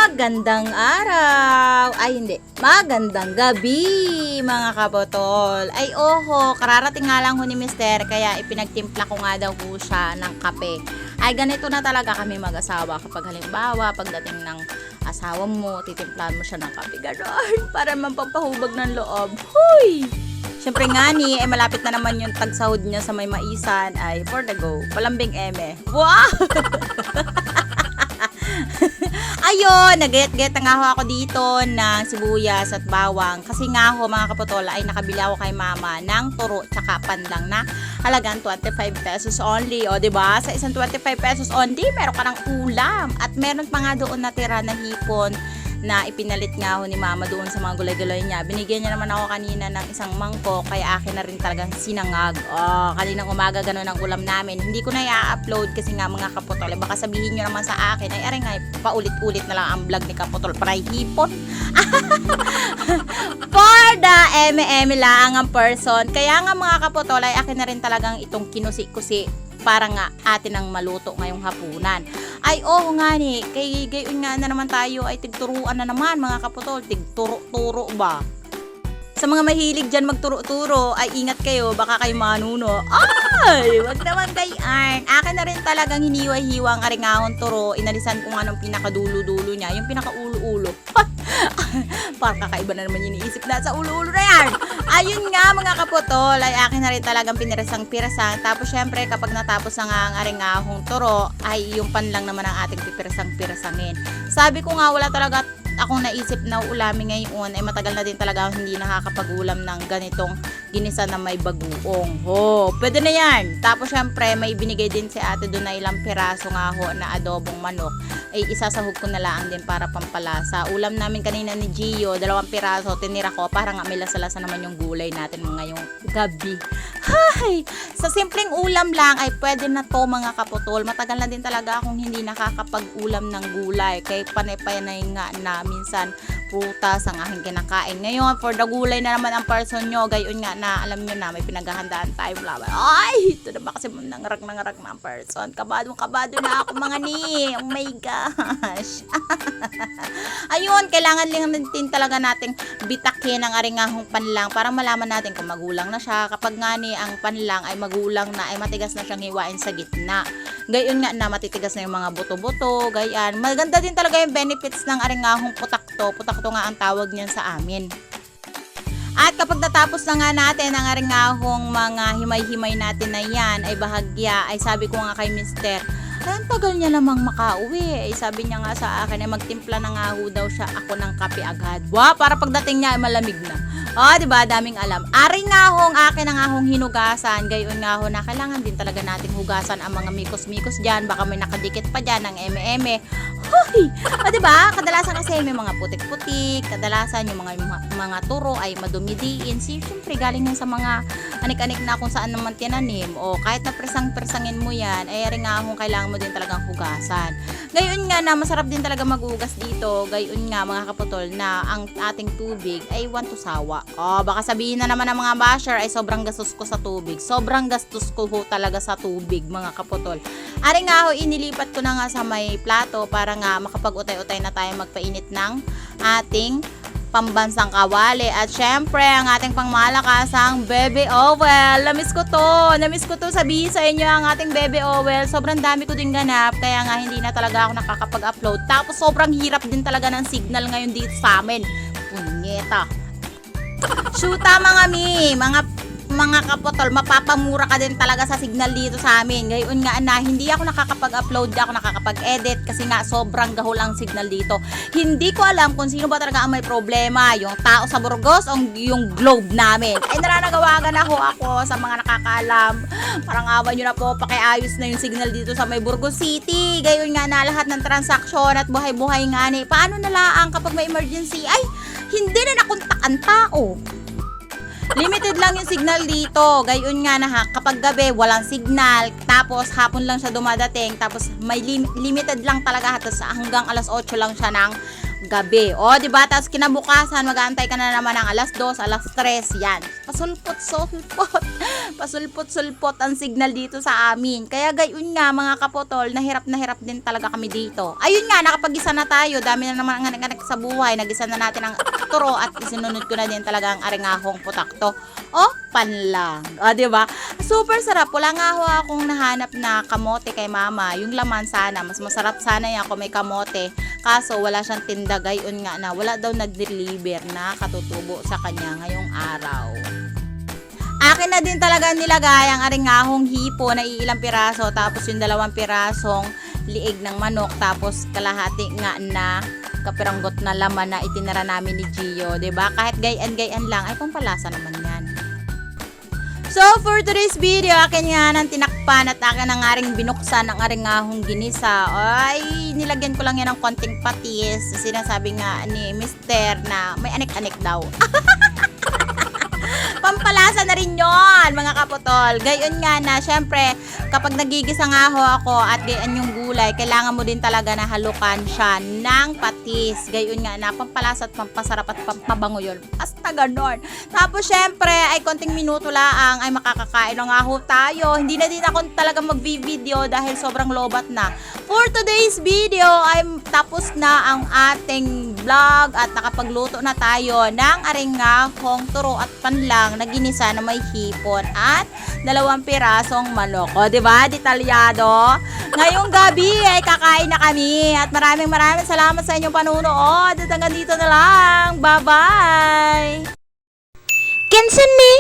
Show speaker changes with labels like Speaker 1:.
Speaker 1: Magandang araw! Ay hindi, magandang gabi mga kapotol. Ay oho, kararating nga lang ho ni Mister kaya ipinagtimpla ko nga daw ho siya ng kape. Ay ganito na talaga kami mag-asawa kapag halimbawa pagdating ng asawa mo, titimplahan mo siya ng kape. Ganon, para mapampahubag ng loob. Huy! Siyempre nga ni, malapit na naman yung tagsahod niya sa may maisan ay for the go. Palambing eme. Wow! Ayun, nag-get-get na nga ho ako dito ng sibuyas at bawang. Kasi nga ho mga kapotol ay nakabili ako kay mama ng turo tsaka panlang na halagang 25 pesos only. O diba? Sa isang 25 pesos only, meron ka ng ulam. At meron pa nga doon natira na hipon na ipinalit nga ho ni mama doon sa mga gulay-gulay niya. Binigyan niya naman ako kanina ng isang mangkok, kaya akin na rin talagang sinangag. Kaninang umaga ganun ang ulam namin. Hindi ko na i-upload kasi nga mga kapotol, baka sabihin nyo naman sa akin, ay aray nga, paulit-ulit na lang ang vlog ni kapotol para hipon. For the eme-eme lang ang person. Kaya nga mga kapotol, ay akin na rin talagang itong kinusi-kusi para nga atin ang maluto ngayong hapunan. Ay oo nga ni, kay gayon nga na naman tayo ay tigturuan na naman mga kapotol, tigturo-turo ba? Sa mga mahilig dyan magturo-turo, ay ingat kayo, baka kayo manuno. Ay, wag naman kayan. Akin na rin talagang hiniwa-hiwa ang aringahon turo, inalisan ko nga ng pinakadulo-dulo niya, yung pinakaulo-ulo. Parang kakaiba na naman yung iniisip na sa ulo-ulo na yan. Ayun nga mga kapotol, ay akin na rin talagang pinirasang-pirasang. Tapos syempre kapag natapos na nga ang aringahong turo, ay yung panlang naman ang ating pipirasang-pirasangin. Sabi ko nga wala talaga akong naisip na ulamin ngayon, ay matagal na din talaga hindi nakakapag-ulam ng ganitong ginisa na may bagoong. Pwede na yan. Tapos syempre may binigay din si ate doon na ilang piraso nga ho na adobong manok. Ay isasahog ko na lang din para pampalasa. Ulam namin kanina ni Gio, 2 piraso, tinira ko para nga may lasa-lasa naman yung gulay natin ngayong gabi. Hay! Sa simpleng ulam lang ay pwede na to mga kapotol. Matagal na din talaga akong hindi nakakapag-ulam ng gulay. Kaya panay-panay nga na minsan prutas ang aking kinakain. Ngayon, for the gulay na naman ang person nyo, gayon nga na alam nyo na may pinaghahandaan tayo. Ay! Ito na ba kasi nangarak na ang person. Kabado na ako mga ni. Oh my gosh. Ayun, kailangan lang din talaga nating bitakin ang aringahong panlang para malaman natin kung magulang na siya. Kapag nga ni ang panlang ay magulang na, ay matigas na siyang hiwain sa gitna. Gayon nga na matitigas na yung mga buto-buto, gayan. Maganda din talaga yung benefits ng aringahong putakto. Putakto nga ang tawag niyan sa amin. At kapag natapos na nga natin ang aringahong mga himay-himay natin na yan, ay bahagya, ay sabi ko nga kay Mister, ay ang tagal niya namang makauwi. Ay sabi niya nga sa akin, ay magtimpla na nga ho daw siya ako ng kape agad. Para pagdating niya ay malamig na. Diba? Daming alam. Ari nga hong akin ang ahong hinugasan. Gayon nga ho na kailangan din talaga nating hugasan ang mga mikos-mikos dyan. Baka may nakadikit pa dyan ng eme-eme. Hoy! Diba? Kadalasan kasi may mga putik-putik. Kadalasan yung mga turo ay madumidiin. Siyempre galing yan sa mga anik-anik na kung saan naman tinanim. O kahit na presang-presangin mo yan, ay ari nga hong kailangan mo din talagang hugasan. Gayon nga na masarap din talaga maghugas dito. Gayon nga mga kapotol na ang ating tubig ay 1 to sawa. Baka sabihin na naman ng mga basher ay sobrang gastos ko sa tubig. Sobrang gastos ko ho talaga sa tubig mga kapotol. Ari nga ho, inilipat ko na nga sa may plato para nga makapag-utay-utay na tayo magpainit ng ating pambansang kawali. At syempre, ang ating pangmalakasang baby oil. Namiss ko to sabihin sa inyo ang ating baby oil. Sobrang dami ko din ganap, kaya nga hindi na talaga ako nakakapag-upload. Tapos sobrang hirap din talaga ng signal ngayon dito sa amin. Punyeta. Shoota mga kapotol, mapapamura ka din talaga sa signal dito sa amin. Ngayon nga na, hindi ako nakakapag-upload, di ako nakakapag-edit kasi nga sobrang gahol ang signal dito. Hindi ko alam kung sino ba talaga ang may problema, yung tao sa Burgos o yung globe namin. Ay nananawagan ako sa mga nakakaalam. Parang awan nyo na po, pakiayos na yung signal dito sa may Burgos City. Ngayon nga na, lahat ng transaksyon at buhay-buhay nga ni. Paano nalaang kapag may emergency? Ay, hindi na nakontakan tao. Limited lang yung signal dito. Gayon nga na kapag gabi walang signal, tapos hapon lang siya dumadating, tapos may limited lang talaga, tapos hanggang alas 8 lang siya ng gabi. O, di ba? Tapos kinabukasan, mag-aantay ka na naman ng alas 2, alas 3. Yan. Pasulpot-sulpot. Pasulpot-sulpot ang signal dito sa amin. Kaya gayon nga, mga kaputol, na hirap din talaga kami dito. Ayun nga, nakapag-isa na tayo. Dami na naman ang anak-anak sa buhay. Nag-isa na natin ang turo at isinunod ko na din talaga ang arengahong putakto. O, panlang. O, di ba? Super sarap. Wala nga ho akong nahanap na kamote kay mama. Yung laman sana. Mas masarap sana yan kung may kamote. Kaso, wala siyang tinda. Gayon nga na wala daw nag-deliver na katutubo sa kanya ngayong araw. Akin na din talaga nilagay ang arengahong hipo na iilang piraso, tapos yung 2 pirasong liig ng manok, tapos kalahati nga na kapiranggot na laman na itinara namin ni Gio, 'di ba? Kahit gayan lang ay pampalasa naman 'yan. So, for today's video, akin nga nang tinakpan at akin ang aring binuksan ang arengahong ginisa. Ay, nilagyan ko lang yan ng konting patis. Sinasabi nga ni Mister na may anik-anik daw. Pampalasa na rin yon, mga kaputol. Gayon nga na, syempre, kapag nagigisa nga ho ako at gayon yung gulay, kailangan mo din talaga na halukan siya ng patis. Gayon nga na, pampalasa at pampasarap at pampabango yun. Basta ganon. Tapos, syempre, ay konting minuto lang ay makakakain na nga ho tayo. Hindi na din ako talaga mag-video dahil sobrang lobat na. For today's video, ay tapos na ang ating vlog at nakapagluto na tayo ng arengahong turo at panlang na ginisa na may hipon at 2 pirasong manok. O, diba? Detalyado. Ngayong gabi ay kakain na kami at maraming salamat sa inyong panunood at hanggang dito na lang. Bye-bye! Kensan ni!